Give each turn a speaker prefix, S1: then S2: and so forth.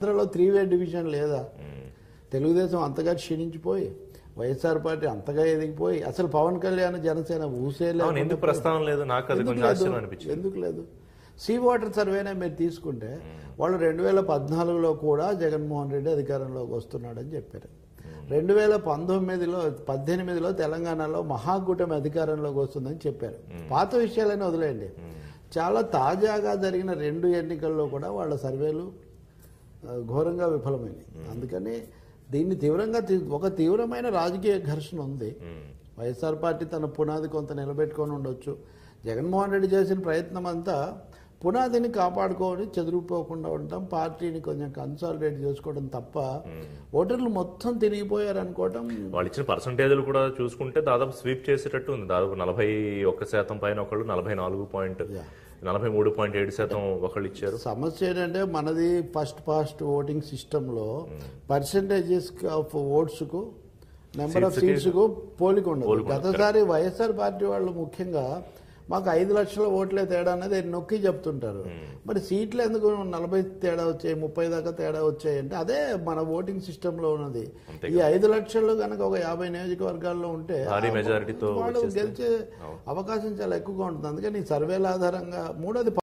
S1: ఆంధ్రలో 3-way division లేదా? తెలుగుదేశం అంతగా క్షీణించిపోయి వైఎస్ఆర్ పార్టీ అంతగా ఎదిగిపోయి అసలు పవన్ కళ్యాణ్ జనసేన
S2: ఎందుకు ప్రస్తావన లేదు? నాకు అది కొంచెం ఆశ్చర్యం అనిపించింది.
S1: ఎందుకు లేదు? సీ వాటర్ సర్వేనే మీరు తీసుకుంటే వాళ్ళు 2014లో కూడా జగన్మోహన్ రెడ్డి అధికారంలోకి వస్తున్నాడని చెప్పారు. 2018లో తెలంగాణలో మహాకూటమి అధికారంలోకి వస్తుందని చెప్పారు. పాత విషయాలని వదిలేయండి, చాలా తాజాగా జరిగిన 2 ఎన్నికల్లో కూడా వాళ్ళ సర్వేలు ఘోరంగా విఫలమైనవి. అందుకని దీన్ని తీవ్రంగా ఒక తీవ్రమైన రాజకీయ ఘర్షణ ఉంది. వైఎస్ఆర్ పార్టీ తన పునాది కొంత నిలబెట్టుకొని ఉండొచ్చు. జగన్మోహన్ రెడ్డి చేసిన ప్రయత్నం అంతా పునాదిని కాపాడుకోవడం, చెదిరిపోకుండా ఉండటం, పార్టీని కొంచెం కన్సాలిడేట్ చేసుకోవడం తప్ప ఓటర్లు మొత్తం తిరిగిపోయారు అనుకోవటం.
S2: వాళ్ళు ఇచ్చిన పర్సంటేజ్లు కూడా చూసుకుంటే దాదాపు స్వీప్ చేసేటట్టు ఉంది. దాదాపు 41% పైన ఒకళ్ళు, 43.7% ఒకళ్ళు ఇచ్చారు.
S1: సమస్య ఏంటంటే మనది ఫస్ట్ ఓటింగ్ సిస్టంలో పర్సంటేజెస్ ఆఫ్ ఓట్స్కు నెంబర్ ఆఫ్ సీట్స్కు పోలిక ఉండదు. గతసారి వైఎస్ఆర్ పార్టీ వాళ్ళు ముఖ్యంగా మాకు 5 లక్షల ఓట్లే తేడా అనేది నొక్కి చెప్తుంటారు. మరి సీట్లు ఎందుకు 40 తేడా వచ్చాయి, 30 దాకా తేడా వచ్చాయి అంటే అదే మన ఓటింగ్ సిస్టంలో ఉన్నది. ఈ 5 లక్షలు కనుక ఒక 50 నియోజకవర్గాల్లో ఉంటే వాళ్ళు గెలిచే అవకాశం చాలా ఎక్కువగా ఉంటుంది. అందుకని ఈ సర్వేల ఆధారంగా మూడోది